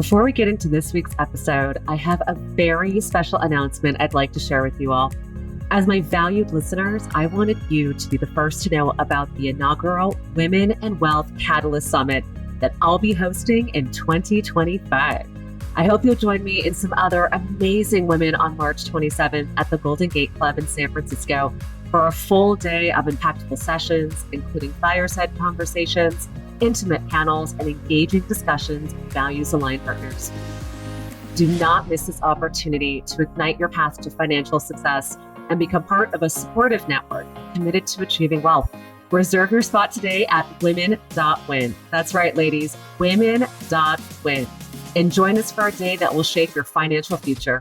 Before we get into this week's episode, I have a very special announcement I'd like to share with you all. As my valued listeners, I wanted you to be the first to know about the inaugural Women and Wealth Catalyst Summit that I'll be hosting in 2025. I hope you'll join me and some other amazing women on March 27th at the Golden Gate Club in San Francisco for a full day of impactful sessions, including fireside conversations, intimate panels, and engaging discussions with values-aligned partners. Do not miss this opportunity to ignite your path to financial success and become part of a supportive network committed to achieving wealth. Reserve your spot today at women.win. That's right, ladies, women.win. And join us for a day that will shape your financial future.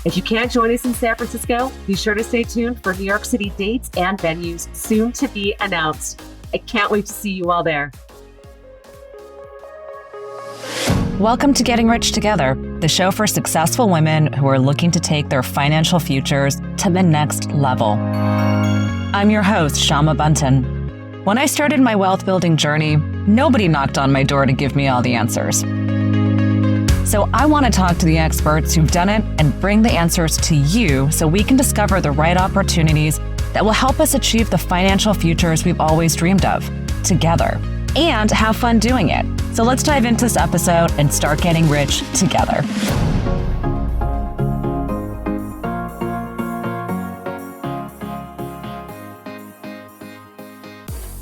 If you can't join us in San Francisco, be sure to stay tuned for New York City dates and venues soon to be announced. I can't wait to see you all there. Welcome to Getting Rich Together, the show for successful women who are looking to take their financial futures to the next level. I'm your host, Shama Bunton. When I started my wealth building journey, nobody knocked on my door to give me all the answers. So I want to talk to the experts who've done it and bring the answers to you so we can discover the right opportunities that will help us achieve the financial futures we've always dreamed of together and have fun doing it. So let's dive into this episode and start getting rich together.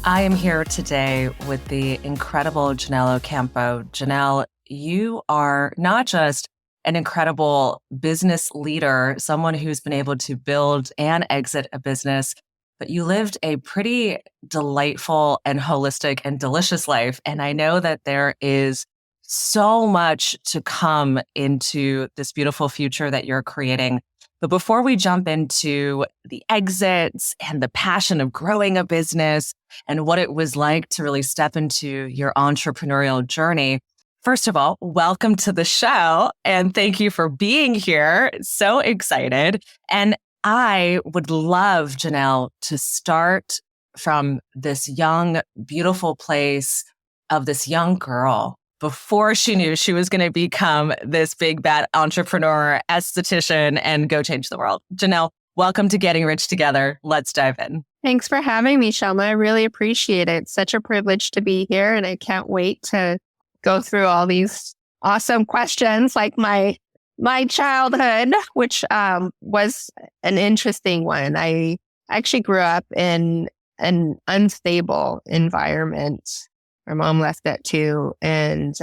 I am here today with the incredible Janell Ocampo. Janelle, you are not just an incredible business leader, someone who's been able to build and exit a business, but you lived a pretty delightful and holistic and delicious life. And I know that there is so much to come into this beautiful future that you're creating. But before we jump into the exits and the passion of growing a business and what it was like to really step into your entrepreneurial journey, first of all, welcome to the show. And thank you for being here. So excited. And I would love, Janelle, to start from this young, beautiful place of this young girl before she knew she was going to become this big, bad entrepreneur, esthetician, and go change the world. Janelle, welcome to Getting Rich Together. Let's dive in. Thanks for having me, Shelma. I really appreciate it. It's such a privilege to be here, and I can't wait to go through all these awesome questions like my childhood, which was an interesting one. I actually grew up in an unstable environment. My mom left at 2, and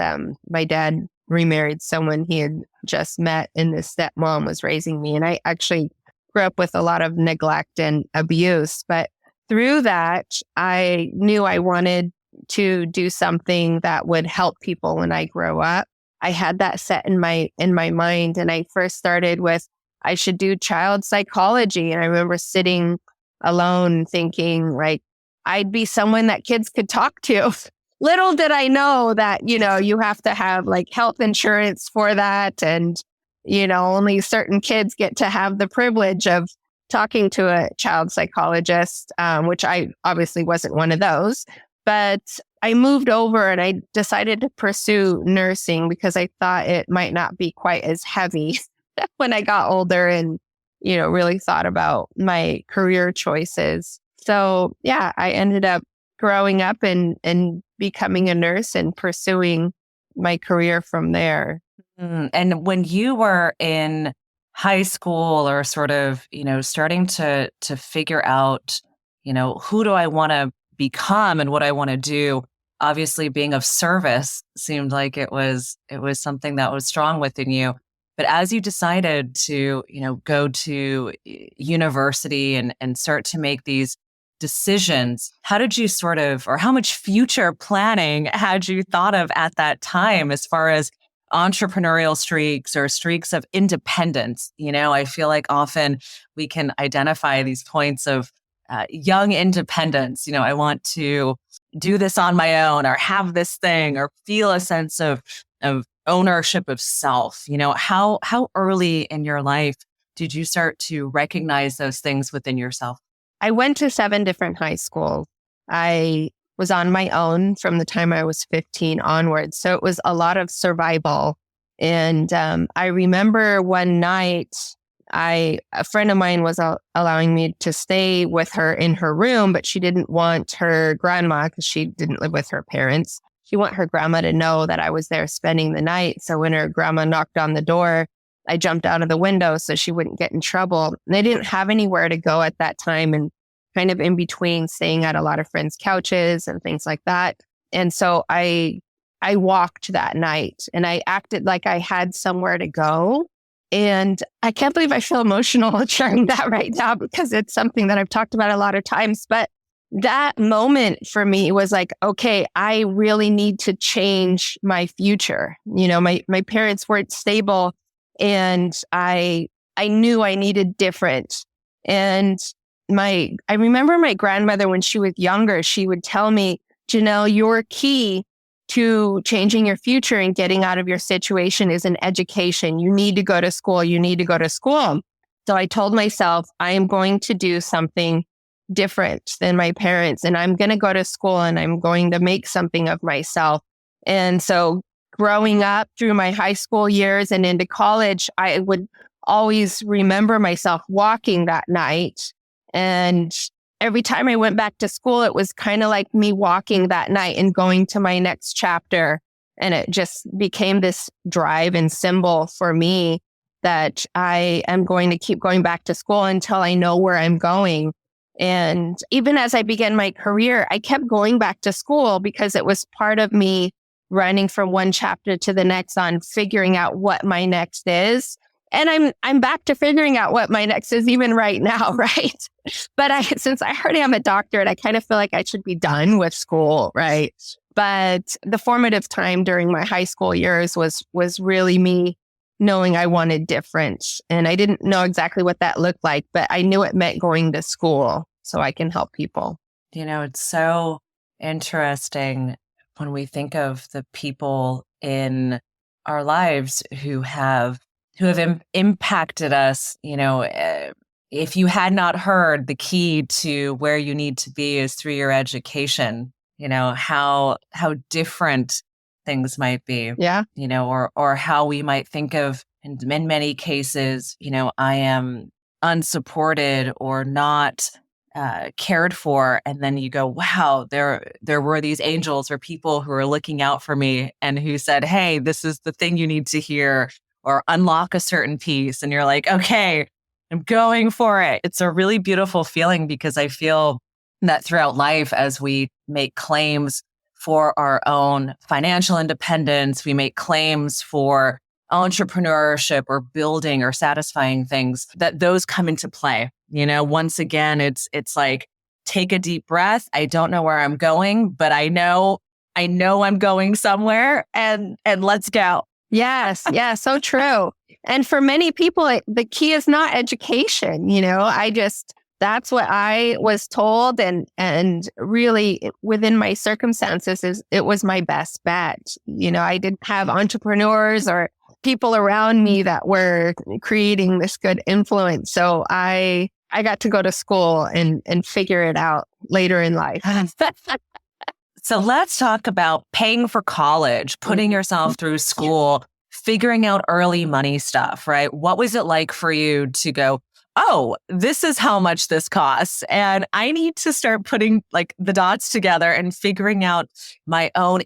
my dad remarried someone he had just met, and his stepmom was raising me. And I actually grew up with a lot of neglect and abuse. But through that, I knew I wanted to do something that would help people when I grow up. I had that set in my mind, and I first started with I should do child psychology. And I remember sitting alone thinking, like, I'd be someone that kids could talk to. Little did I know that, you have to have like health insurance for that. And, only certain kids get to have the privilege of talking to a child psychologist, which I obviously wasn't one of those. But I moved over and I decided to pursue nursing because I thought it might not be quite as heavy when I got older and, really thought about my career choices. So yeah, I ended up growing up and becoming a nurse and pursuing my career from there. And when you were in high school or sort of, starting to figure out, who do I want to become and what I want to do, obviously being of service seemed like it was something that was strong within you. But as you decided to, go to university and start to make these decisions, how did you or how much future planning had you thought of at that time as far as entrepreneurial streaks or streaks of independence? I feel like often we can identify these points of young independence. I want to do this on my own or have this thing or feel a sense of ownership of self. How early in your life did you start to recognize those things within yourself? I went to 7 different high schools. I was on my own from the time I was 15 onwards. So it was a lot of survival And I remember one night, a friend of mine was allowing me to stay with her in her room, but she didn't want her grandma, because she didn't live with her parents. She wanted her grandma to know that I was there spending the night. So when her grandma knocked on the door, I jumped out of the window so she wouldn't get in trouble. And I didn't have anywhere to go at that time, and kind of in between staying at a lot of friends' couches and things like that. And so I walked that night, and I acted like I had somewhere to go. And I can't believe I feel emotional sharing that right now, because it's something that I've talked about a lot of times. But that moment for me was like, okay, I really need to change my future. My parents weren't stable, and I knew I needed different. And I remember my grandmother, when she was younger, she would tell me, Janelle, your key to changing your future and getting out of your situation is an education. You need to go to school. You need to go to school. So I told myself, I am going to do something different than my parents, and I'm going to go to school, and I'm going to make something of myself. And so growing up through my high school years and into college, I would always remember myself walking that night. And every time I went back to school, it was kind of like me walking that night and going to my next chapter. And it just became this drive and symbol for me that I am going to keep going back to school until I know where I'm going. And even as I began my career, I kept going back to school because it was part of me running from one chapter to the next on figuring out what my next is. And I'm back to figuring out what my next is even right now, right? But since I already am a doctorate, I kind of feel like I should be done with school, right? But the formative time during my high school years was really me knowing I wanted different. And I didn't know exactly what that looked like, but I knew it meant going to school so I can help people. It's so interesting when we think of the people in our lives who have impacted us. If you had not heard, the key to where you need to be is through your education, how different things might be. Yeah. Or how we might think of, in many cases, I am unsupported or not cared for. And then you go, wow, there were these angels or people who are looking out for me and who said, hey, this is the thing you need to hear, or unlock a certain piece. And you're like, okay, I'm going for it. It's a really beautiful feeling, because I feel that throughout life, as we make claims for our own financial independence, we make claims for entrepreneurship or building or satisfying things, that those come into play. Once again, it's like, take a deep breath. I don't know where I'm going, but I know I'm going somewhere, and let's go. Yes. Yeah. So true. And for many people, the key is not education. That's what I was told. And really within my circumstances, it was my best bet. I didn't have entrepreneurs or people around me that were creating this good influence. So I got to go to school and figure it out later in life. So let's talk about paying for college, putting yourself through school, figuring out early money stuff, right? What was it like for you to go, oh, this is how much this costs, and I need to start putting like the dots together and figuring out my own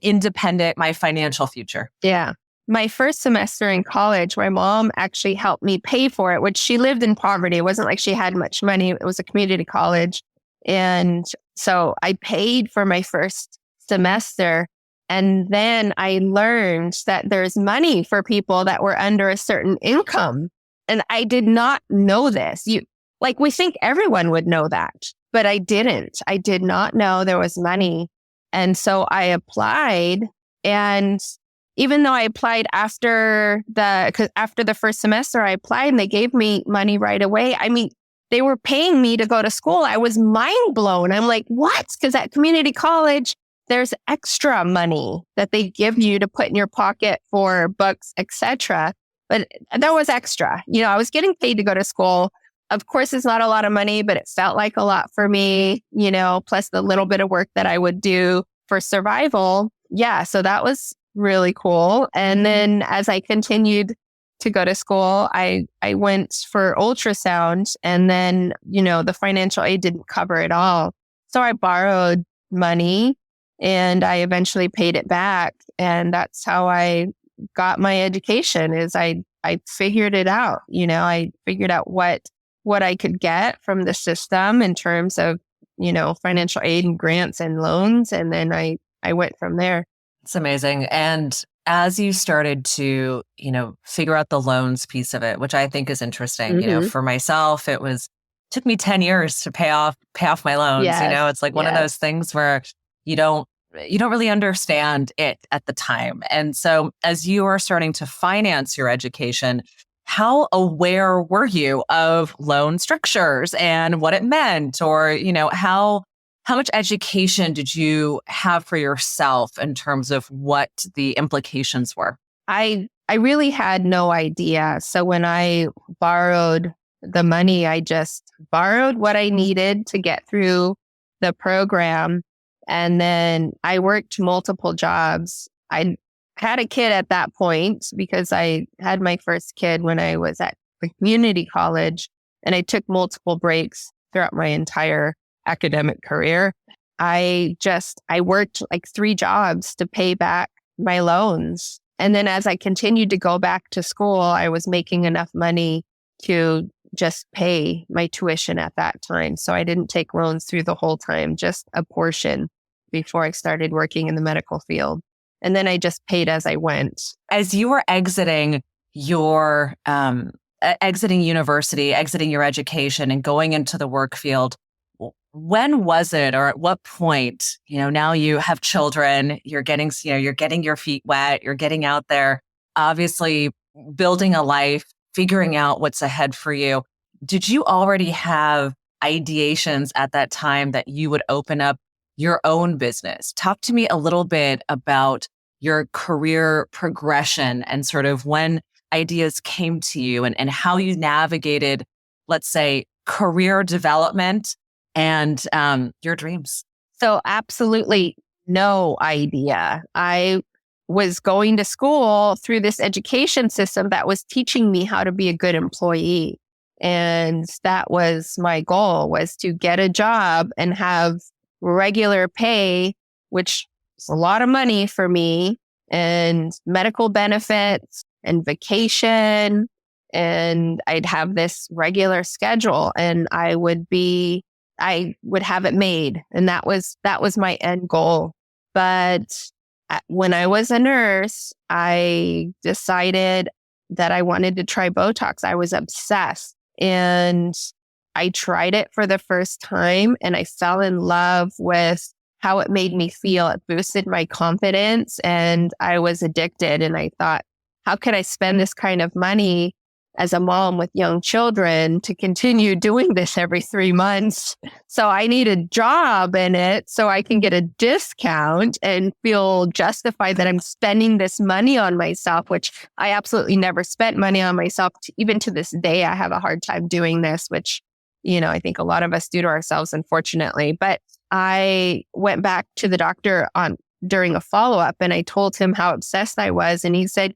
my financial future? Yeah. My first semester in college, my mom actually helped me pay for it, which she lived in poverty. It wasn't like she had much money. It was a community college. And so I paid for my first semester. And then I learned that there's money for people that were under a certain income. And I did not know this. We think everyone would know that, but I didn't. I did not know there was money. And so I applied, and even though I applied after the first semester, I applied and they gave me money right away. I mean, they were paying me to go to school. I was mind blown. I'm like, what? Because at community college, there's extra money that they give you to put in your pocket for books, etc. But that was extra. I was getting paid to go to school. Of course, it's not a lot of money, but it felt like a lot for me, plus the little bit of work that I would do for survival. Yeah, so that was really cool. And then as I continued to go to school, I went for ultrasound, and then, the financial aid didn't cover it all. So I borrowed money and I eventually paid it back. And that's how I got my education. Is I figured it out. I figured out what I could get from the system in terms of, financial aid and grants and loans. And then I went from there. It's amazing. And as you started to, figure out the loans piece of it, which I think is interesting, for myself, took me 10 years to pay off my loans. Yes. It's like one of those things where you don't really understand it at the time. And so as you are starting to finance your education, how aware were you of loan structures and what it meant? Or, how much education did you have for yourself in terms of what the implications were? I really had no idea. So when I borrowed the money, I just borrowed what I needed to get through the program. And then I worked multiple jobs. I had a kid at that point because I had my first kid when I was at the community college, and I took multiple breaks throughout my entire academic career. I worked like 3 jobs to pay back my loans. And then as I continued to go back to school, I was making enough money to just pay my tuition at that time. So I didn't take loans through the whole time, just a portion before I started working in the medical field. And then I just paid as I went. As you were exiting your exiting university, exiting your education and going into the work field, when was it, or at what point, now you have children, you're getting your feet wet, you're getting out there, obviously building a life, figuring out what's ahead for you. Did you already have ideations at that time that you would open up your own business? Talk to me a little bit about your career progression and sort of when ideas came to you and how you navigated, let's say, career development and your dreams. So absolutely no idea. I was going to school through this education system that was teaching me how to be a good employee. And that was my goal, was to get a job and have regular pay, which is a lot of money for me, and medical benefits and vacation. And I'd have this regular schedule, and I would have it made. And that was my end goal. But when I was a nurse, I decided that I wanted to try Botox. I was obsessed. And I tried it for the first time, and I fell in love with how it made me feel. It boosted my confidence, and I was addicted. And I thought, how could I spend this kind of money as a mom with young children to continue doing this every 3 months? So I need a job in it so I can get a discount and feel justified that I'm spending this money on myself, which I absolutely never spent money on myself. Even to this day, I have a hard time doing this, which, I think a lot of us do to ourselves, unfortunately. But I went back to the doctor during a follow-up, and I told him how obsessed I was. And he said,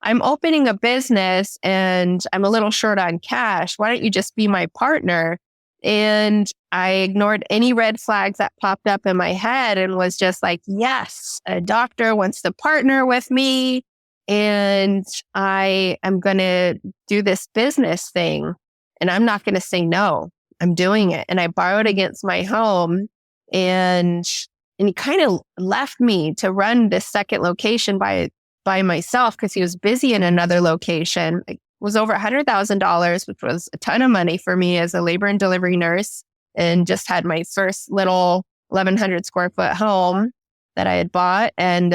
I'm opening a business and I'm a little short on cash. Why don't you just be my partner? And I ignored any red flags that popped up in my head and was just like, yes, a doctor wants to partner with me, and I am going to do this business thing, and I'm not going to say no. I'm doing it. And I borrowed against my home, and he kind of left me to run this second location by myself because he was busy in another location. It was over $100,000, which was a ton of money for me as a labor and delivery nurse, and just had my first little 1,100 square foot home that I had bought. And,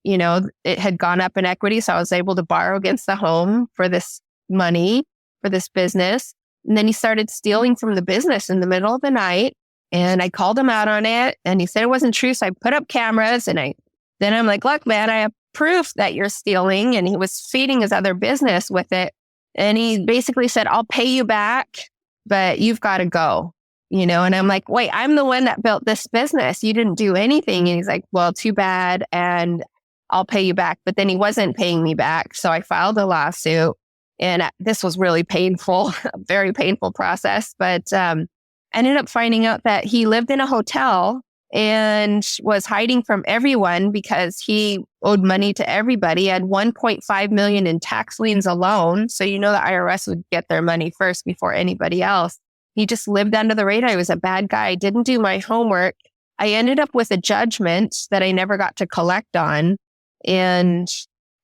it had gone up in equity. So I was able to borrow against the home for this money, for this business. And then he started stealing from the business in the middle of the night. And I called him out on it, and he said it wasn't true. So I put up cameras, and then I'm like, look, man, I have proof that you're stealing. And he was feeding his other business with it. And he basically said, I'll pay you back, but you've got to go, and I'm like, wait, I'm the one that built this business. You didn't do anything. And he's like, well, too bad. And I'll pay you back. But then he wasn't paying me back. So I filed a lawsuit, and this was really painful, a very painful process. But I ended up finding out that he lived in a hotel and was hiding from everyone because he owed money to everybody. He had 1.5 million in tax liens alone. So, the IRS would get their money first before anybody else. He just lived under the radar. He was a bad guy. Didn't do my homework. I ended up with a judgment that I never got to collect on. And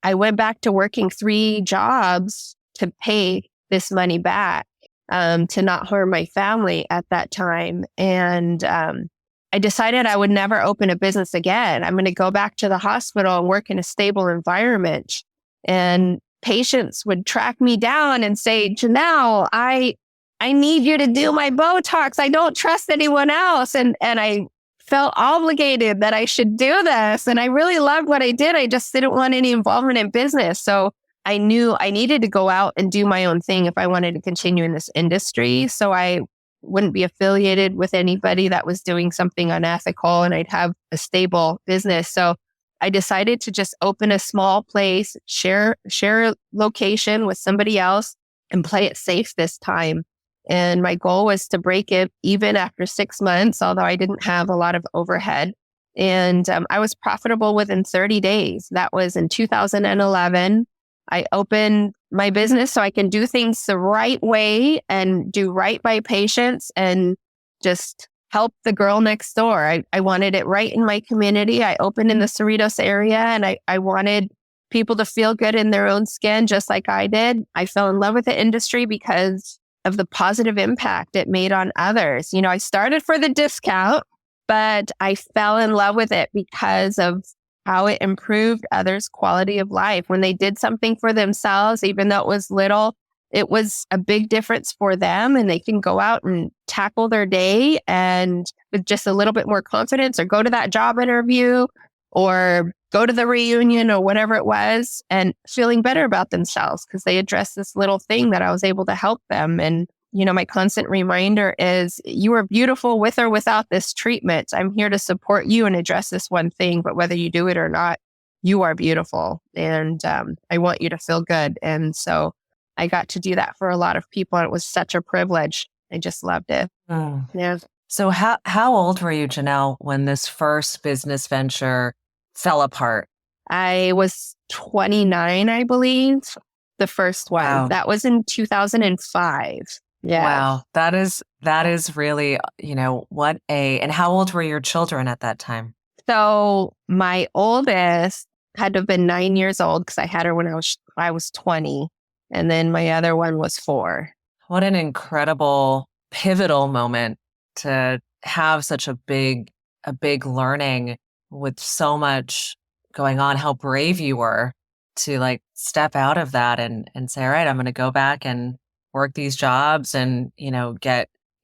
I went back to working 3 jobs to pay this money back, to not harm my family at that time. And I decided I would never open a business again. I'm going to go back to the hospital and work in a stable environment. And patients would track me down and say, Janelle, I need you to do my Botox. I don't trust anyone else. And I felt obligated that I should do this. And I really loved what I did. I just didn't want any involvement in business. So I knew I needed to go out and do my own thing if I wanted to continue in this industry. So I wouldn't be affiliated with anybody that was doing something unethical, and I'd have a stable business. So I decided to just open a small place, share a location with somebody else, and play it safe this time. And my goal was to break it even after 6 months, although I didn't have a lot of overhead. And I was profitable within 30 days. That was in 2011. I opened my business so I can do things the right way and do right by patients and just help the girl next door. I wanted it right in my community. I opened in the Cerritos area, and I wanted people to feel good in their own skin, just like I did. I fell in love with the industry because of the positive impact it made on others. I started for the discount, but I fell in love with it because of how it improved others' quality of life. When they did something for themselves, even though it was little, it was a big difference for them, and they can go out and tackle their day and with just a little bit more confidence, or go to that job interview or go to the reunion or whatever it was, and feeling better about themselves because they addressed this little thing that I was able to help them. And my constant reminder is, you are beautiful with or without this treatment. I'm here to support you and address this one thing, but whether you do it or not, you are beautiful. And I want you to feel good. And so I got to do that for a lot of people. And it was such a privilege. I just loved it. Mm. Yeah. So how old were you, Janelle, when this first business venture fell apart? I was 29, I believe, the first one. Wow. That was in 2005. Yeah. Wow. That is really, and how old were your children at that time? So my oldest had to have been 9 years old because I had her when I was 20. And then my other one was 4. What an incredible, pivotal moment to have such a big learning with so much going on. How brave you were to step out of that and say, all right, I'm going to go back and work these jobs and,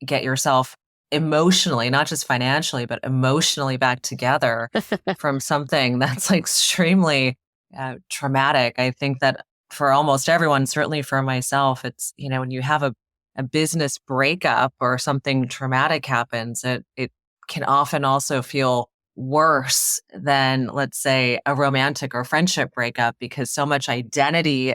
get yourself emotionally, not just financially, but emotionally back together from something that's extremely traumatic. I think that for almost everyone, certainly for myself, it's, when you have a business breakup or something traumatic happens, it can often also feel worse than, let's say, a romantic or friendship breakup, because so much identity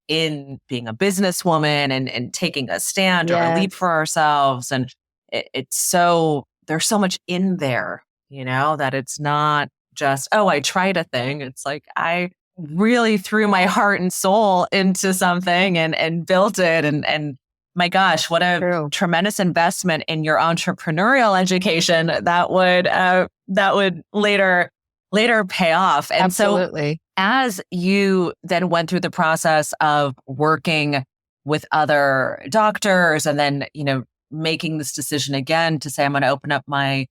in being a businesswoman and taking a stand or a leap for ourselves. And there's so much in there, that it's not just, oh, I tried a thing. It's I really threw my heart and soul into something and built it. And my gosh, what a tremendous investment in your entrepreneurial education that would later pay off. And Absolutely. So as you then went through the process of working with other doctors and then, making this decision again to say, I'm going to open up my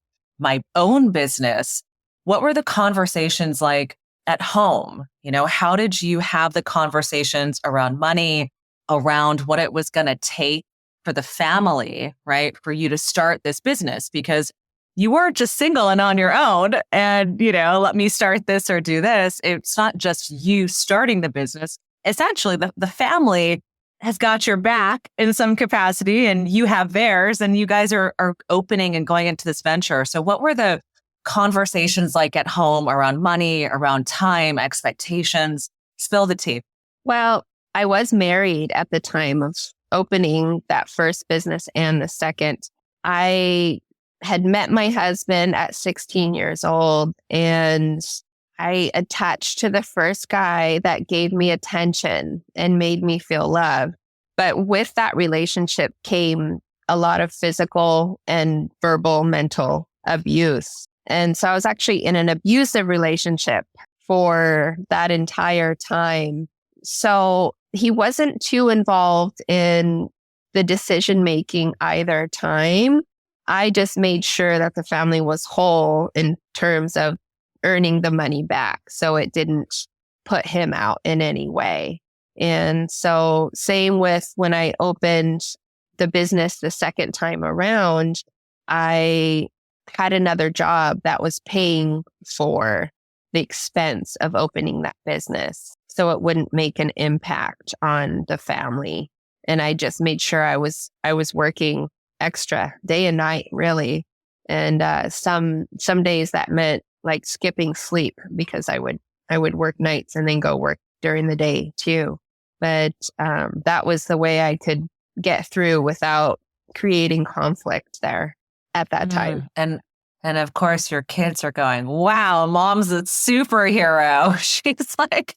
own business, what were the conversations like at home? How did you have the conversations around money, around what it was going to take for the family, right? For you to start this business, because you weren't just single and on your own and, let me start this or do this. It's not just you starting the business. Essentially, the family has got your back in some capacity and you have theirs, and you guys are opening and going into this venture. So what were the conversations like at home around money, around time, expectations? Spill the tea. Well, I was married at the time of opening that first business and the second. I had met my husband at 16 years old, and I attached to the first guy that gave me attention and made me feel loved. But with that relationship came a lot of physical and verbal, mental abuse. And so I was actually in an abusive relationship for that entire time. So he wasn't too involved in the decision making either time. I just made sure that the family was whole in terms of earning the money back. So it didn't put him out in any way. And so same with when I opened the business the second time around, I had another job that was paying for the expense of opening that business. So it wouldn't make an impact on the family. And I just made sure I was working extra day and night, really. And some days that meant like skipping sleep because I would work nights and then go work during the day too. But that was the way I could get through without creating conflict there at that time. And of course your kids are going, wow, mom's a superhero. She's like,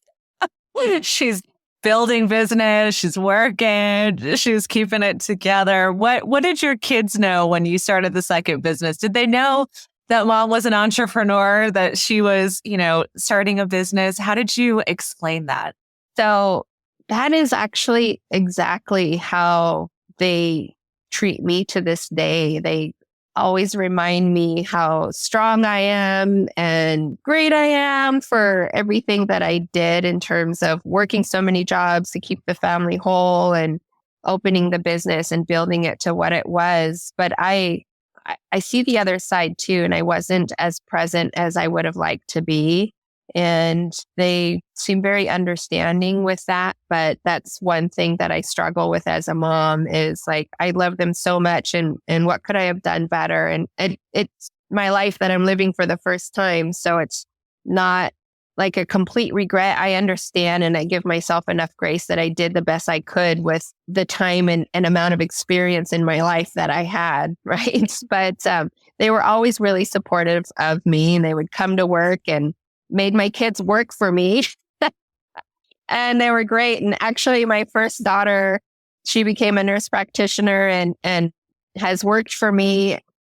she's building business, she's working, she's keeping it together. What did your kids know when you started the second business? Did they know that mom was an entrepreneur, that she was, starting a business? How did you explain that? So that is actually exactly how they treat me to this day. They always remind me how strong I am and great I am for everything that I did in terms of working so many jobs to keep the family whole and opening the business and building it to what it was. But I see the other side too, and I wasn't as present as I would have liked to be. And they seem very understanding with that. But that's one thing that I struggle with as a mom is like, I love them so much. And what could I have done better? And it's my life that I'm living for the first time. So it's not like a complete regret. I understand and I give myself enough grace that I did the best I could with the time and amount of experience in my life that I had, right? But they were always really supportive of me, and they would come to work and made my kids work for me. And they were great. And actually, my first daughter, she became a nurse practitioner and has worked for me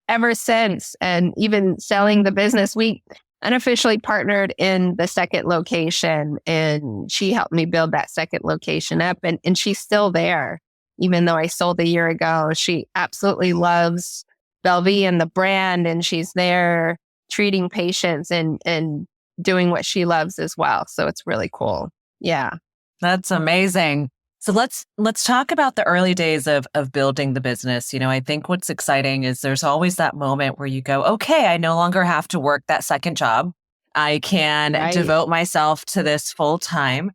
ever since. And even selling the business, we unofficially partnered in the second location, and she helped me build that second location up. And she's still there, even though I sold a year ago. She absolutely loves Belle and the brand, and she's there treating patients and doing what she loves as well. So it's really cool. Yeah. That's amazing. So let's talk about the early days of building the business. I think what's exciting is there's always that moment where you go, okay, I no longer have to work that second job. I can devote myself to this full time.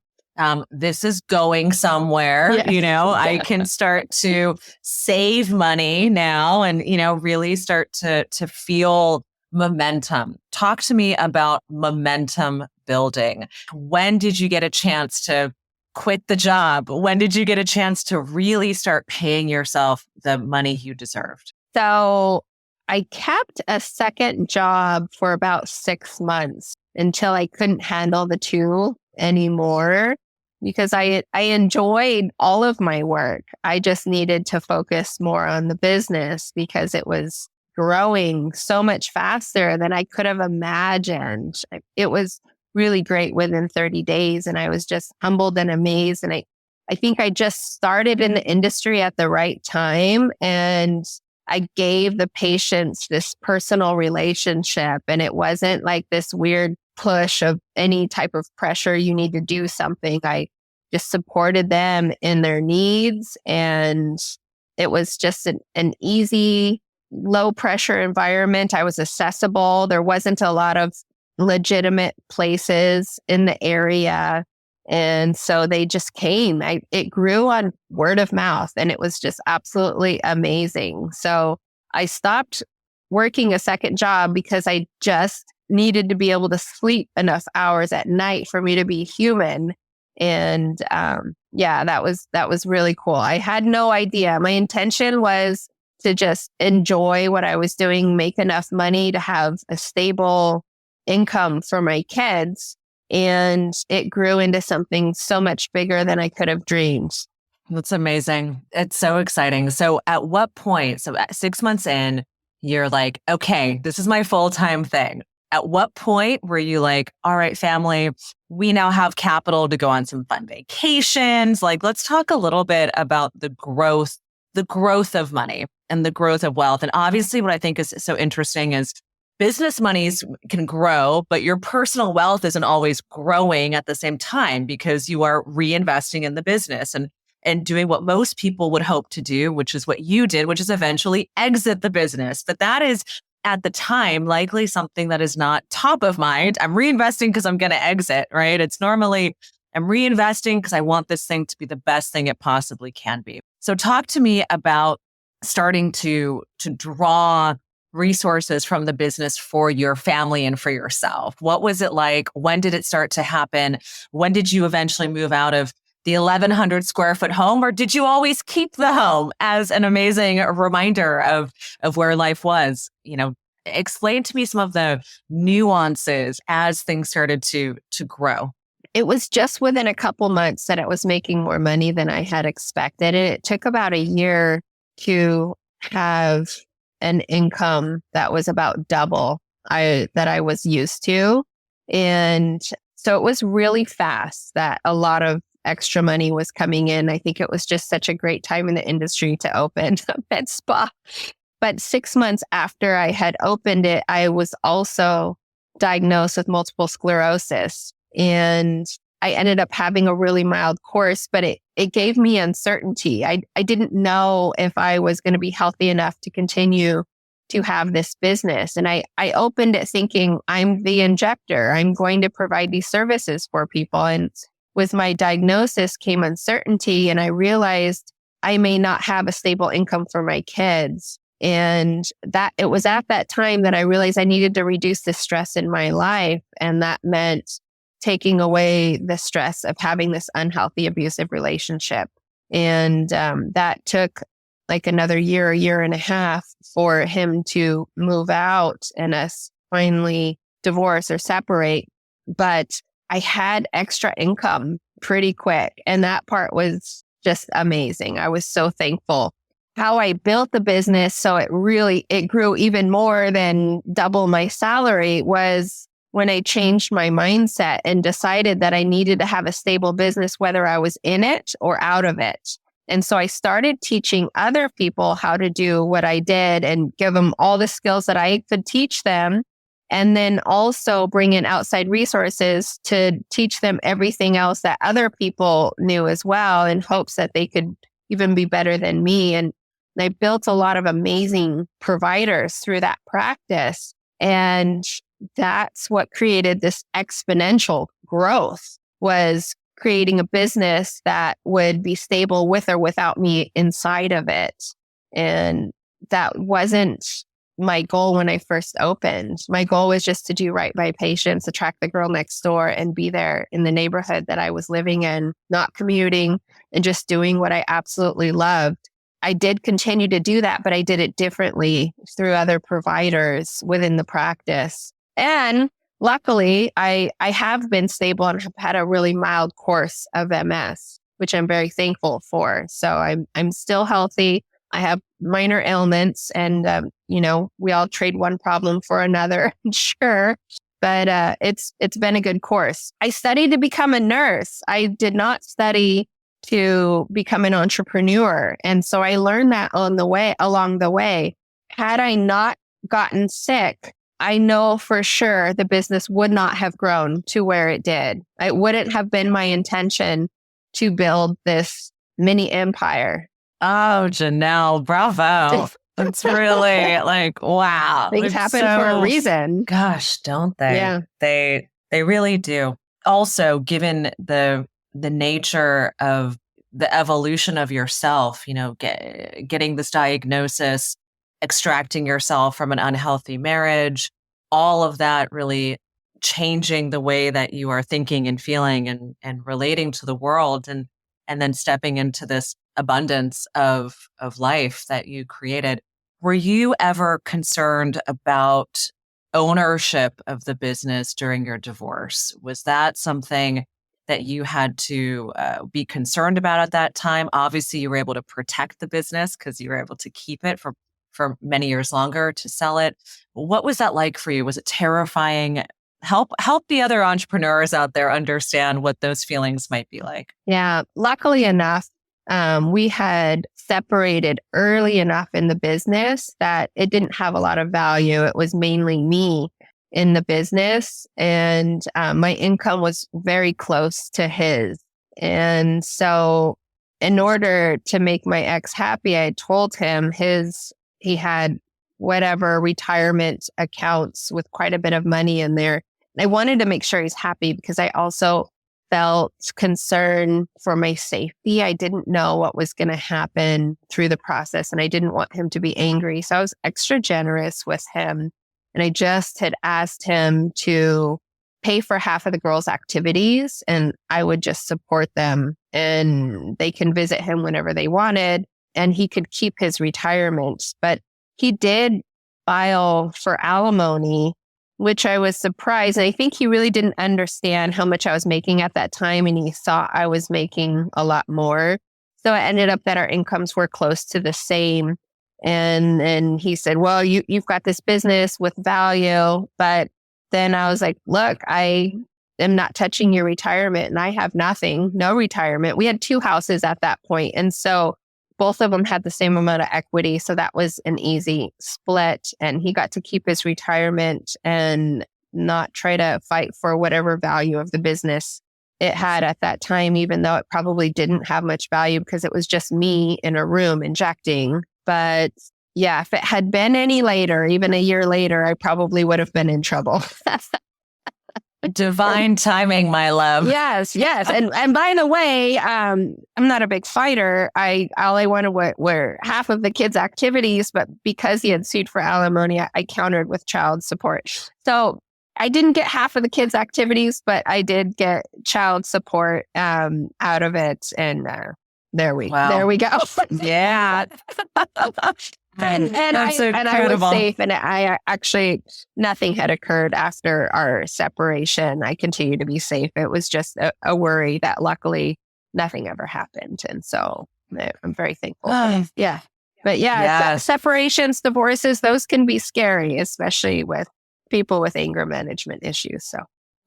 This is going somewhere, I can start to save money now and, really start to feel momentum. Talk to me about momentum building. When did you get a chance to quit the job? When did you get a chance to really start paying yourself the money you deserved? So I kept a second job for about 6 months until I couldn't handle the two anymore because I enjoyed all of my work. I just needed to focus more on the business because it was growing so much faster than I could have imagined. It was really great within 30 days. And I was just humbled and amazed. And I think I just started in the industry at the right time. And I gave the patients this personal relationship. And it wasn't like this weird push of any type of pressure. You need to do something. I just supported them in their needs. And it was just an easy, low pressure environment. I was accessible. There wasn't a lot of legitimate places in the area. And so they just came. It grew on word of mouth, and it was just absolutely amazing. So I stopped working a second job because I just needed to be able to sleep enough hours at night for me to be human. And that was really cool. I had no idea. My intention was to just enjoy what I was doing, make enough money to have a stable income for my kids. And it grew into something so much bigger than I could have dreamed. That's amazing. It's so exciting. So at what point, so at 6 months in, you're like, okay, this is my full-time thing. At what point were you like, all right, family, we now have capital to go on some fun vacations. Like, let's talk a little bit about the growth of money and the growth of wealth. And obviously what I think is so interesting is business monies can grow, but your personal wealth isn't always growing at the same time because you are reinvesting in the business and doing what most people would hope to do, which is what you did, which is eventually exit the business. But that is at the time likely something that is not top of mind. I'm reinvesting because I'm going to exit, right? It's normally I'm reinvesting because I want this thing to be the best thing it possibly can be. So talk to me about starting to draw resources from the business for your family and for yourself. What was it like? When did it start to happen? When did you eventually move out of the 1,100 square foot home, or did you always keep the home as an amazing reminder of where life was? Explain to me some of the nuances as things started to grow. It was just within a couple months that it was making more money than I had expected. And it took about a year to have an income that was about double that I was used to. And so it was really fast that a lot of extra money was coming in. I think it was just such a great time in the industry to open a med spa. But 6 months after I had opened it, I was also diagnosed with multiple sclerosis. And I ended up having a really mild course, but it gave me uncertainty. I didn't know if I was going to be healthy enough to continue to have this business. And I opened it thinking, I'm the injector. I'm going to provide these services for people. And with my diagnosis came uncertainty, and I realized I may not have a stable income for my kids. And that it was at that time that I realized I needed to reduce the stress in my life. And that meant taking away the stress of having this unhealthy, abusive relationship. And that took like another year and a half for him to move out and us finally divorce or separate. But I had extra income pretty quick. And that part was just amazing. I was so thankful. How I built the business so it grew even more than double my salary was when I changed my mindset and decided that I needed to have a stable business, whether I was in it or out of it. And so I started teaching other people how to do what I did and give them all the skills that I could teach them. And then also bring in outside resources to teach them everything else that other people knew as well, in hopes that they could even be better than me. And I built a lot of amazing providers through that practice. And that's what created this exponential growth, was creating a business that would be stable with or without me inside of it. And that wasn't my goal when I first opened. My goal was just to do right by patients, attract the girl next door, and be there in the neighborhood that I was living in, not commuting, and just doing what I absolutely loved. I did continue to do that, but I did it differently through other providers within the practice. And luckily, I have been stable and have had a really mild course of MS, which I'm very thankful for. So I'm still healthy. I have minor ailments, and we all trade one problem for another, sure. But it's been a good course. I studied to become a nurse. I did not study to become an entrepreneur, and so I learned that along the way. Had I not gotten sick, I know for sure the business would not have grown to where it did. It wouldn't have been my intention to build this mini empire. Oh, Janelle, bravo. It's really like, wow. Things happen for a reason. Gosh, don't they? Yeah. They really do. Also, given the nature of the evolution of yourself, getting this diagnosis, extracting yourself from an unhealthy marriage, all of that really changing the way that you are thinking and feeling and relating to the world, and then stepping into this abundance of life that you created. Were you ever concerned about ownership of the business during your divorce? Was that something that you had to be concerned about at that time? Obviously, you were able to protect the business because you were able to keep it for many years longer, to sell it. What was that like for you? Was it terrifying? Help the other entrepreneurs out there understand what those feelings might be like. Yeah, luckily enough, we had separated early enough in the business that it didn't have a lot of value. It was mainly me in the business, and my income was very close to his. And so in order to make my ex happy, I told him he had whatever retirement accounts with quite a bit of money in there. I wanted to make sure he's happy because I also felt concern for my safety. I didn't know what was going to happen through the process, and I didn't want him to be angry. So I was extra generous with him. And I just had asked him to pay for half of the girls' activities, and I would just support them, and they can visit him whenever they wanted, and he could keep his retirement. But he did file for alimony, which I was surprised. And I think he really didn't understand how much I was making at that time, and he thought I was making a lot more. So it ended up that our incomes were close to the same. And he said, well, you've got this business with value. But then I was like, look, I am not touching your retirement, and I have nothing, no retirement. We had 2 houses at that point. And so both of them had the same amount of equity. So that was an easy split. And he got to keep his retirement and not try to fight for whatever value of the business it had at that time, even though it probably didn't have much value because it was just me in a room injecting. But yeah, if it had been any later, even a year later, I probably would have been in trouble. Divine timing, my love. Yes. And by the way, I'm not a big fighter. All I wanted were half of the kids' activities, but because he had sued for alimony, I countered with child support. So I didn't get half of the kids' activities, but I did get child support out of it. And there we go. Yeah. And I was safe, and I actually, nothing had occurred after our separation. I continue to be safe. It was just a worry that luckily nothing ever happened. And so I'm very thankful. Yeah. But yeah, separations, divorces, those can be scary, especially with people with anger management issues. So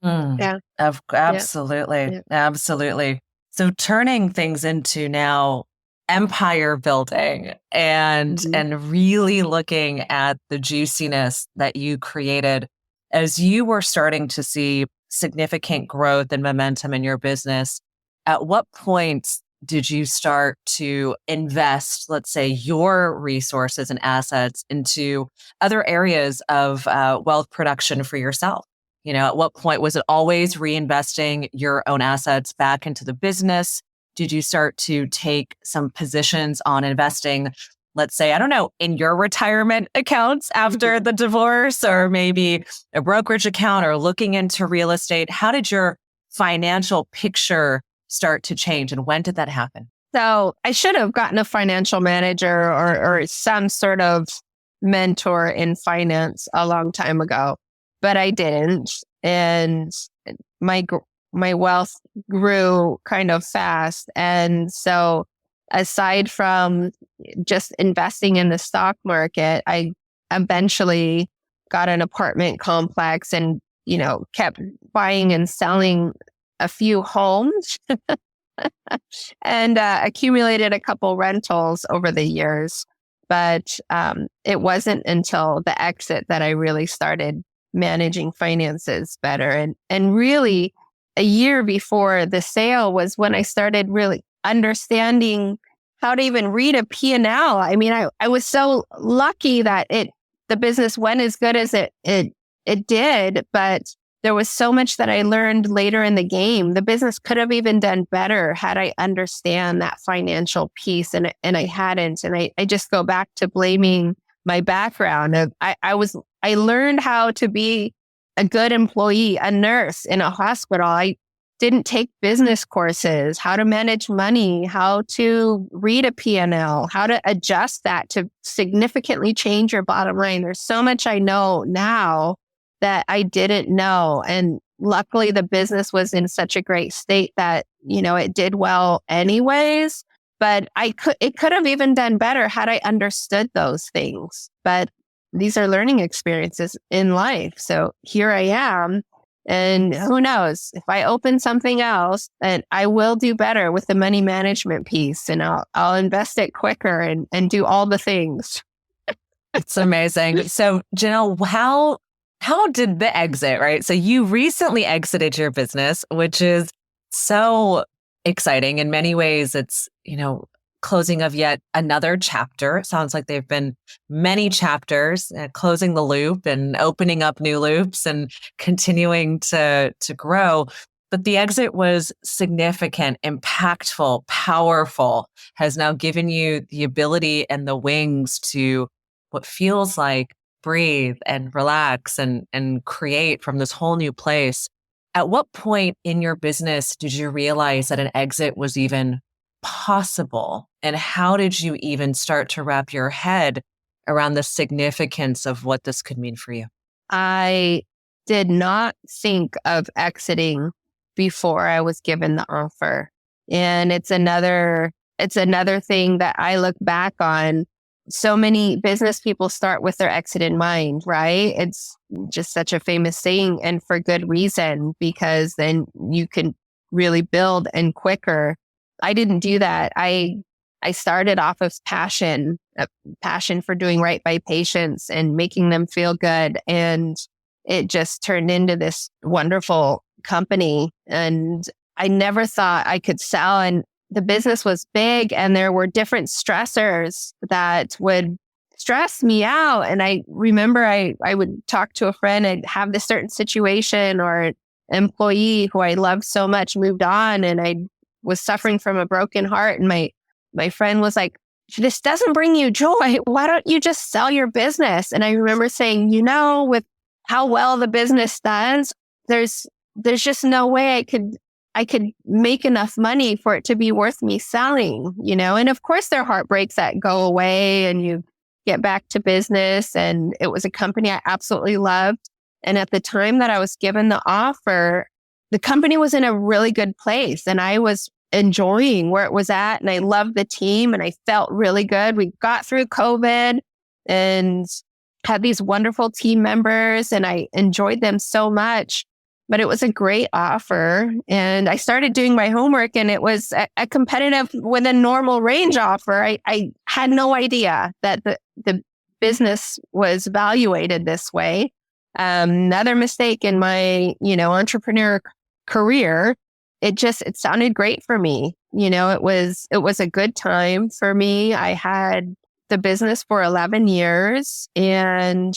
absolutely. Absolutely. So turning things into now empire building and really looking at the juiciness that you created as you were starting to see significant growth and momentum in your business. At what point did you start to invest, let's say, your resources and assets into other areas of wealth production for yourself? You know, at what point was it always reinvesting your own assets back into the business? Did you start to take some positions on investing, let's say, I don't know, in your retirement accounts after the divorce, or maybe a brokerage account, or looking into real estate? How did your financial picture start to change, and when did that happen? So I should have gotten a financial manager or some sort of mentor in finance a long time ago, but I didn't. And my wealth grew kind of fast. And so aside from just investing in the stock market, I eventually got an apartment complex and, kept buying and selling a few homes and accumulated a couple rentals over the years. But it wasn't until the exit that I really started managing finances better. And really, a year before the sale was when I started really understanding how to even read a P&L. I mean, I was so lucky that the business went as good as it did, but there was so much that I learned later in the game. The business could have even done better had I understand that financial piece, and I hadn't. And I just go back to blaming my background. I learned how to be a good employee, a nurse in a hospital. I didn't take business courses, how to manage money, how to read a P&L, how to adjust that to significantly change your bottom line. There's so much I know now that I didn't know. And luckily the business was in such a great state that, it did well anyways, but it could have even done better had I understood those things. But these are learning experiences in life. So here I am. And who knows, if I open something else, then I will do better with the money management piece, and I'll invest it quicker and do all the things. It's amazing. So Janelle, how did the exit, right? So you recently exited your business, which is so exciting. In many ways, it's, closing of yet another chapter. It sounds like they've been many chapters, closing the loop and opening up new loops and continuing to grow. But the exit was significant, impactful, powerful, has now given you the ability and the wings to what feels like breathe and relax and create from this whole new place. At what point in your business did you realize that an exit was even possible? And how did you even start to wrap your head around the significance of what this could mean for you? I did not think of exiting before I was given the offer. And it's another thing that I look back on. So many business people start with their exit in mind, right? It's just such a famous saying, and for good reason, because then you can really build and quicker. I didn't do that. I started off of passion, a passion for doing right by patients and making them feel good. And it just turned into this wonderful company. And I never thought I could sell. And the business was big, and there were different stressors that would stress me out. And I remember I would talk to a friend and have this certain situation, or an employee who I loved so much moved on, and I was suffering from a broken heart. And my friend was like, "This doesn't bring you joy. Why don't you just sell your business?" And I remember saying, with how well the business does, there's just no way I could make enough money for it to be worth me selling, And of course there are heartbreaks that go away and you get back to business. And it was a company I absolutely loved. And at the time that I was given the offer, the company was in a really good place, and I was enjoying where it was at, and I loved the team, and I felt really good. We got through COVID and had these wonderful team members, and I enjoyed them so much. But it was a great offer, and I started doing my homework, and it was a competitive with a normal range offer. I had no idea that the business was evaluated this way. Another mistake in my, entrepreneur career. It sounded great for me. It was a good time for me. I had the business for 11 years, and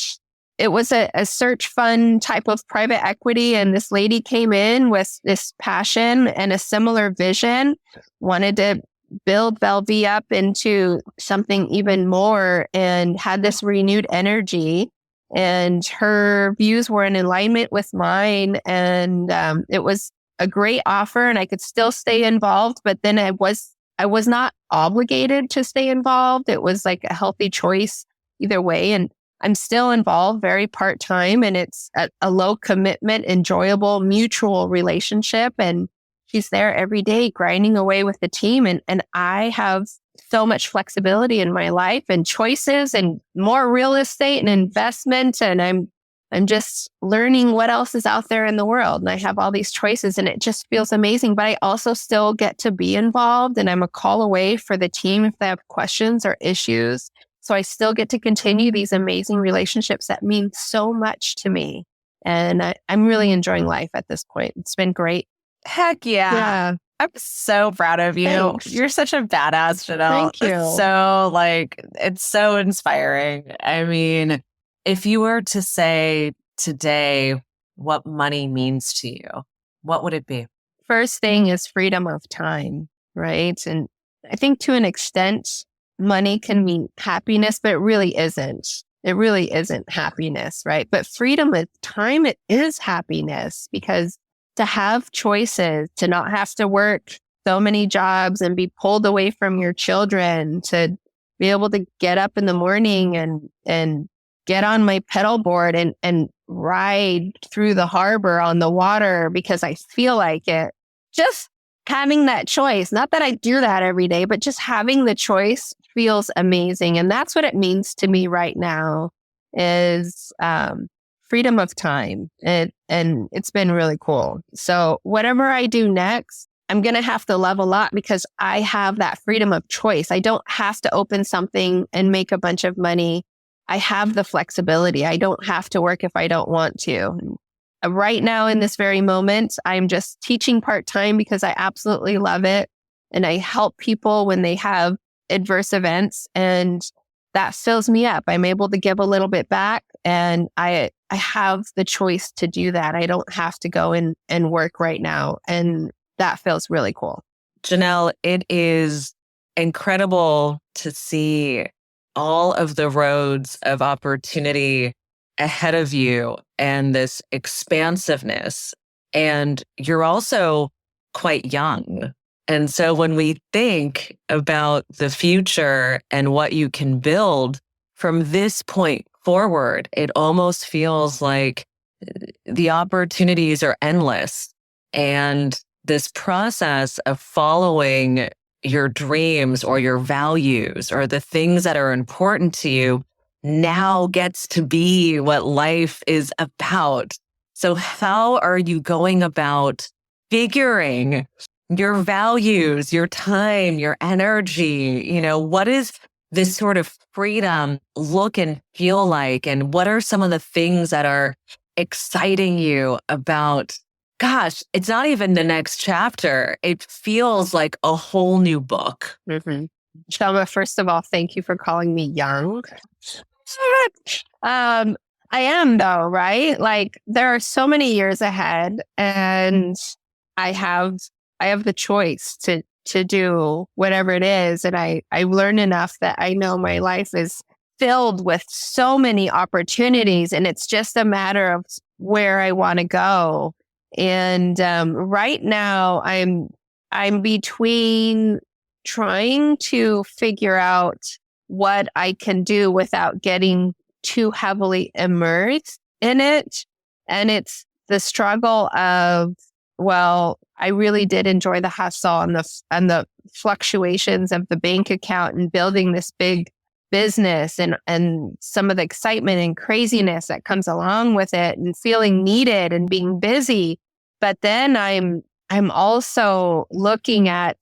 it was a search fund type of private equity. And this lady came in with this passion and a similar vision, wanted to build Belle up into something even more, and had this renewed energy. And her views were in alignment with mine. And it was a great offer, and I could still stay involved. But then I was not obligated to stay involved. It was like a healthy choice either way. And I'm still involved, very part-time, and it's a low commitment, enjoyable, mutual relationship. And she's there every day grinding away with the team. And I have so much flexibility in my life and choices and more real estate and investment. And I'm just learning what else is out there in the world. And I have all these choices, and it just feels amazing. But I also still get to be involved, and I'm a call away for the team if they have questions or issues. So I still get to continue these amazing relationships that mean so much to me. And I'm really enjoying life at this point. It's been great. Heck yeah. Yeah. I'm so proud of you. Thanks. You're such a badass, Janelle. Thank you. It's so inspiring. I mean, if you were to say today what money means to you, what would it be? First thing is freedom of time, right? And I think to an extent, money can mean happiness, but it really isn't. It really isn't happiness, right? But freedom of time, it is happiness, because to have choices, to not have to work so many jobs and be pulled away from your children, to be able to get up in the morning and get on my pedal board and ride through the harbor on the water because I feel like it. Just having that choice, not that I do that every day, but just having the choice feels amazing. And that's what it means to me right now is freedom of time. And it's been really cool. So whatever I do next, I'm going to have to level up because I have that freedom of choice. I don't have to open something and make a bunch of money. I have the flexibility. I don't have to work if I don't want to. Right now, in this very moment, I'm just teaching part-time because I absolutely love it. And I help people when they have adverse events, and that fills me up. I'm able to give a little bit back, and I have the choice to do that. I don't have to go and work right now. And that feels really cool. Janelle, it is incredible to see all of the roads of opportunity ahead of you and this expansiveness. And you're also quite young. And so when we think about the future and what you can build from this point forward, it almost feels like the opportunities are endless. And this process of following your dreams or your values or the things that are important to you now gets to be what life is about. So how are you going about figuring your values, your time, your energy? What is this sort of freedom look and feel like? And what are some of the things that are exciting you about, gosh, it's not even the next chapter. It feels like a whole new book. Mm-hmm. Shelma, first of all, thank you for calling me young. I am though, right? Like there are so many years ahead, and I have the choice to do whatever it is. And I learned enough that I know my life is filled with so many opportunities, and it's just a matter of where I want to go. And right now I'm between trying to figure out what I can do without getting too heavily immersed in it. And it's the struggle of, well, I really did enjoy the hustle and the fluctuations of the bank account and building this big business and some of the excitement and craziness that comes along with it and feeling needed and being busy. But then I'm also looking at,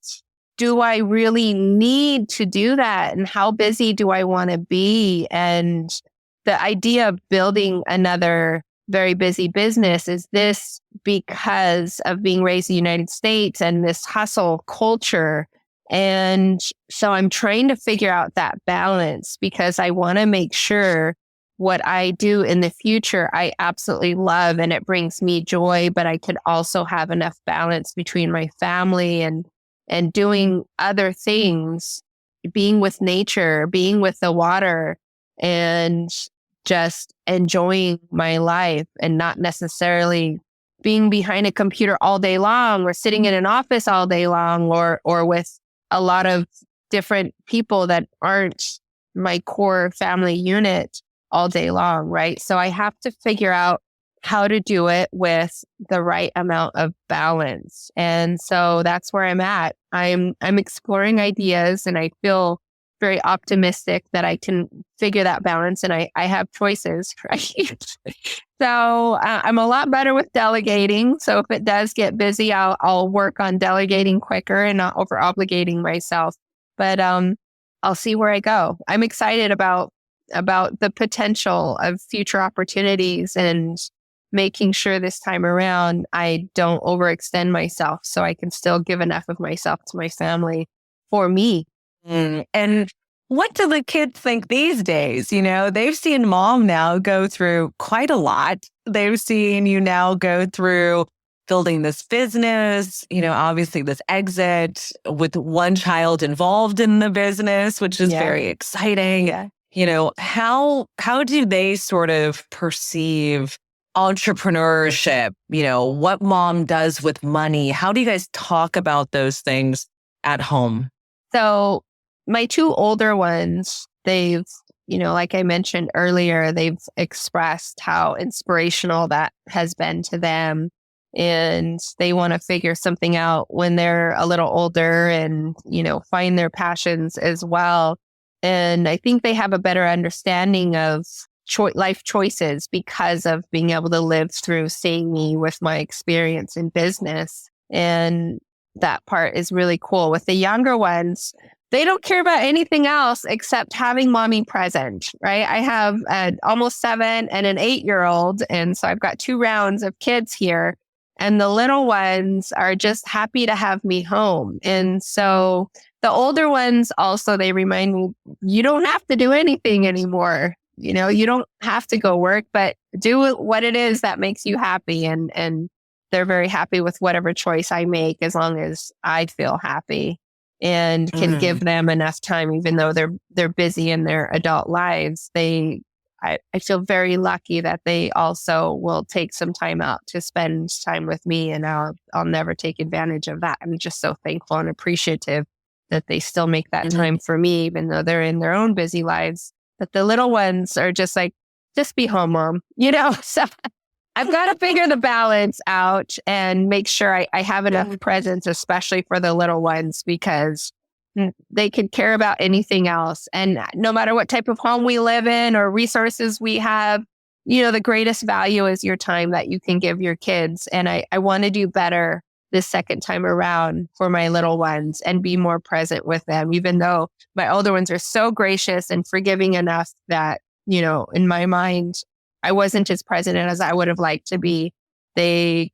do I really need to do that? And how busy do I want to be? And the idea of building another very busy business, is this because of being raised in the United States and this hustle culture? And so I'm trying to figure out that balance, because I want to make sure what I do in the future, I absolutely love and it brings me joy, but I could also have enough balance between my family and doing other things, being with nature, being with the water, and just enjoying my life and not necessarily being behind a computer all day long or sitting in an office all day long or with a lot of different people that aren't my core family unit all day long, right? So I have to figure out how to do it with the right amount of balance. And so that's where I'm at. I'm exploring ideas, and I feel very optimistic that I can figure that balance, and I have choices, right? So I'm a lot better with delegating. So if it does get busy, I'll work on delegating quicker and not over obligating myself. But I'll see where I go. I'm excited about the potential of future opportunities and making sure this time around I don't overextend myself so I can still give enough of myself to my family for me. And what do the kids think these days? They've seen mom now go through quite a lot. They've seen you now go through building this business, obviously this exit with one child involved in the business, which is very exciting. Yeah. How do they sort of perceive entrepreneurship? What mom does with money? How do you guys talk about those things at home? So my two older ones, they've, like I mentioned earlier, they've expressed how inspirational that has been to them. And they want to figure something out when they're a little older and, find their passions as well. And I think they have a better understanding of life choices because of being able to live through seeing me with my experience in business. And that part is really cool. With the younger ones, they don't care about anything else except having mommy present, right? I have an almost 7 and an 8-year-old. And so I've got 2 rounds of kids here. And the little ones are just happy to have me home. And so the older ones also, they remind me, you don't have to do anything anymore. You don't have to go work, but do what it is that makes you happy. And they're very happy with whatever choice I make as long as I feel happy and can give them enough time, even though they're busy in their adult lives. I feel very lucky that they also will take some time out to spend time with me, and I'll never take advantage of that. I'm just so thankful and appreciative that they still make that time for me, even though they're in their own busy lives. But the little ones are just like, just be home, mom, So I've got to figure the balance out and make sure I have enough presence, especially for the little ones, because they could care about anything else. And no matter what type of home we live in or resources we have, the greatest value is your time that you can give your kids. And I want to do better this second time around for my little ones and be more present with them, even though my older ones are so gracious and forgiving enough that, in my mind, I wasn't as present as I would have liked to be. They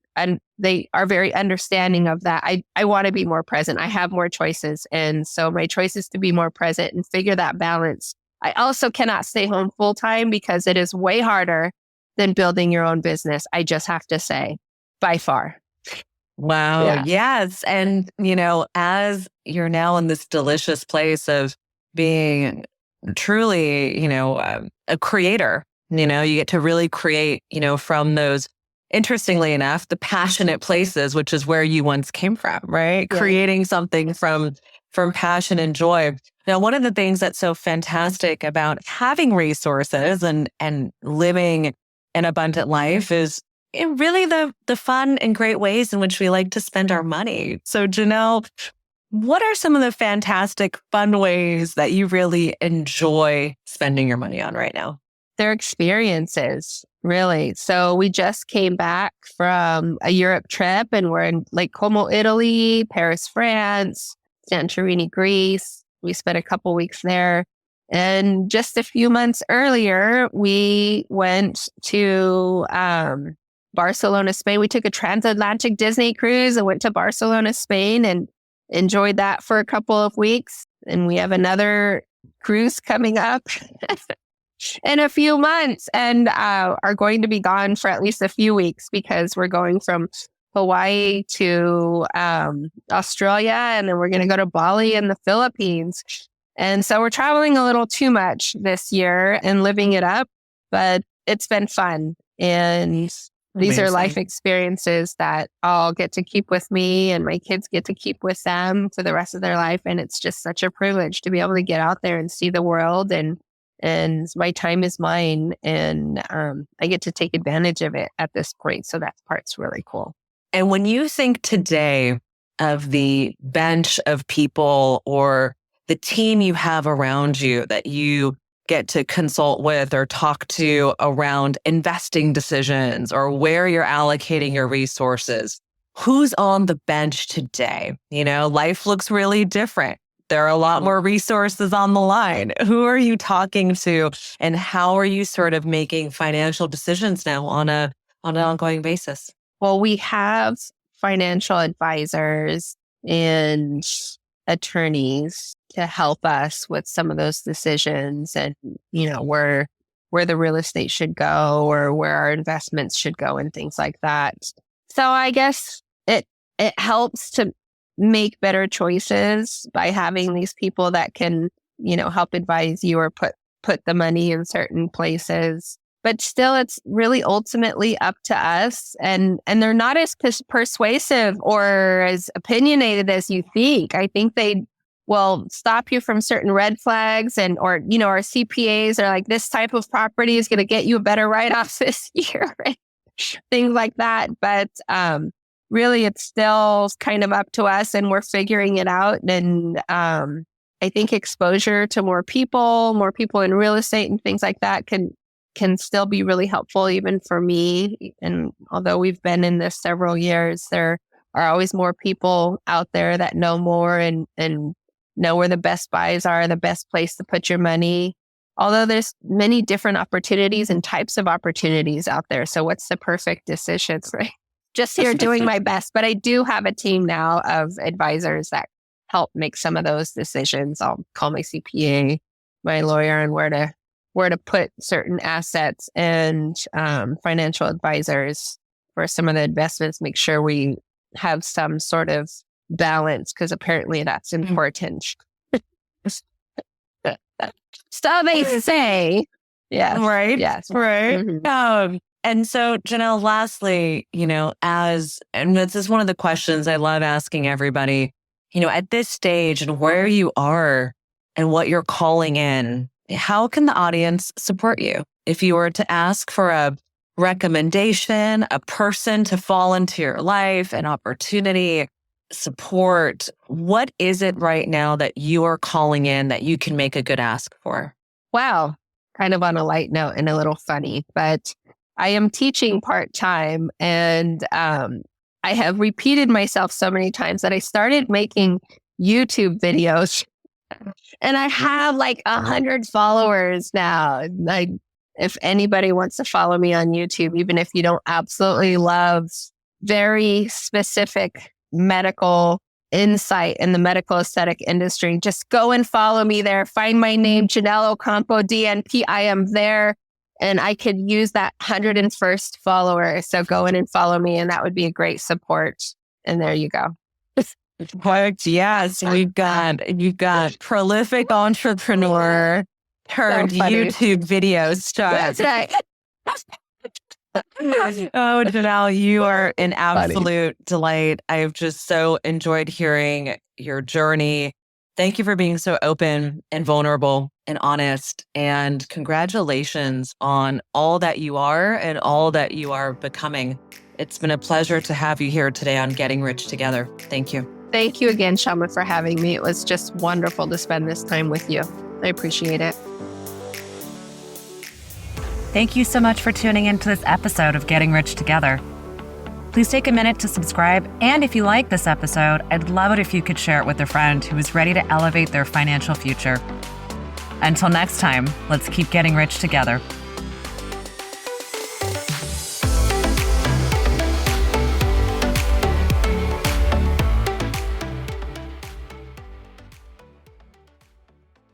are very understanding of that. I want to be more present. I have more choices. And so my choice is to be more present and figure that balance. I also cannot stay home full time because it is way harder than building your own business. I just have to say, by far. Wow. Yeah. Yes. And, as you're now in this delicious place of being truly, a creator, you get to really create, from those, interestingly enough, the passionate places, which is where you once came from, right? Yeah. Creating something from passion and joy. Now, one of the things that's so fantastic about having resources and living an abundant life is really the fun and great ways in which we like to spend our money. So, Janelle, what are some of the fantastic, fun ways that you really enjoy spending your money on right now? Their experiences, really. So we just came back from a Europe trip and we're in Lake Como, Italy, Paris, France, Santorini, Greece. We spent a couple weeks there. And just a few months earlier, we went to Barcelona, Spain. We took a transatlantic Disney cruise and went to Barcelona, Spain, and enjoyed that for a couple of weeks. And we have another cruise coming up in a few months and are going to be gone for at least a few weeks because we're going from Hawaii to Australia, and then we're going to go to Bali and the Philippines. And so we're traveling a little too much this year and living it up, but it's been fun. And these are life experiences that I'll get to keep with me and my kids get to keep with them for the rest of their life. And it's just such a privilege to be able to get out there and see the world, and my time is mine, and I get to take advantage of it at this point. So that part's really cool. And when you think today of the bench of people or the team you have around you that you get to consult with or talk to around investing decisions or where you're allocating your resources, who's on the bench today? Life looks really different. There are a lot more resources on the line. Who are you talking to, and how are you sort of making financial decisions now on an ongoing basis? Well, we have financial advisors and attorneys to help us with some of those decisions, and where the real estate should go or where our investments should go and things like that. So I guess it helps to make better choices by having these people that can, help advise you or put the money in certain places. But still, it's really ultimately up to us. And they're not as persuasive or as opinionated as you think. I think they will stop you from certain red flags or our CPAs are like, this type of property is going to get you a better write-off this year, things like that. But really, it's still kind of up to us and we're figuring it out. And I think exposure to more people in real estate and things like that can still be really helpful even for me. And although we've been in this several years, there are always more people out there that know more and know where the best buys are, the best place to put your money. Although there's many different opportunities and types of opportunities out there. So what's the perfect decision? Right? Just here doing my best. But I do have a team now of advisors that help make some of those decisions. I'll call my CPA, my lawyer, and where to put certain assets, and financial advisors for some of the investments, make sure we have some sort of balance, because apparently that's important. So they say. Yes. Right. Yes. Right. Mm-hmm. And so, Janelle, lastly, and this is one of the questions I love asking everybody, at this stage and where you are and what you're calling in, how can the audience support you? If you were to ask for a recommendation, a person to fall into your life, an opportunity, support, what is it right now that you are calling in that you can make a good ask for? Wow. Kind of on a light note and a little funny, but I am teaching part-time, and I have repeated myself so many times that I started making YouTube videos, and I have like 100 followers now. If anybody wants to follow me on YouTube, even if you don't absolutely love very specific medical insight in the medical aesthetic industry, just go and follow me there. Find my name, Janell Ocampo, DNP. I am there. And I could use that 101st follower. So go in and follow me, and that would be a great support. And there you go. Yes, you've got prolific entrepreneur turned YouTube video star. That's right. Oh, Janelle, you are an absolute delight. I've just so enjoyed hearing your journey. Thank you for being so open and vulnerable and honest. And congratulations on all that you are and all that you are becoming. It's been a pleasure to have you here today on Getting Rich Together. Thank you. Thank you again, Shama, for having me. It was just wonderful to spend this time with you. I appreciate it. Thank you so much for tuning into this episode of Getting Rich Together. Please take a minute to subscribe. And if you like this episode, I'd love it if you could share it with a friend who is ready to elevate their financial future. Until next time, let's keep getting rich together.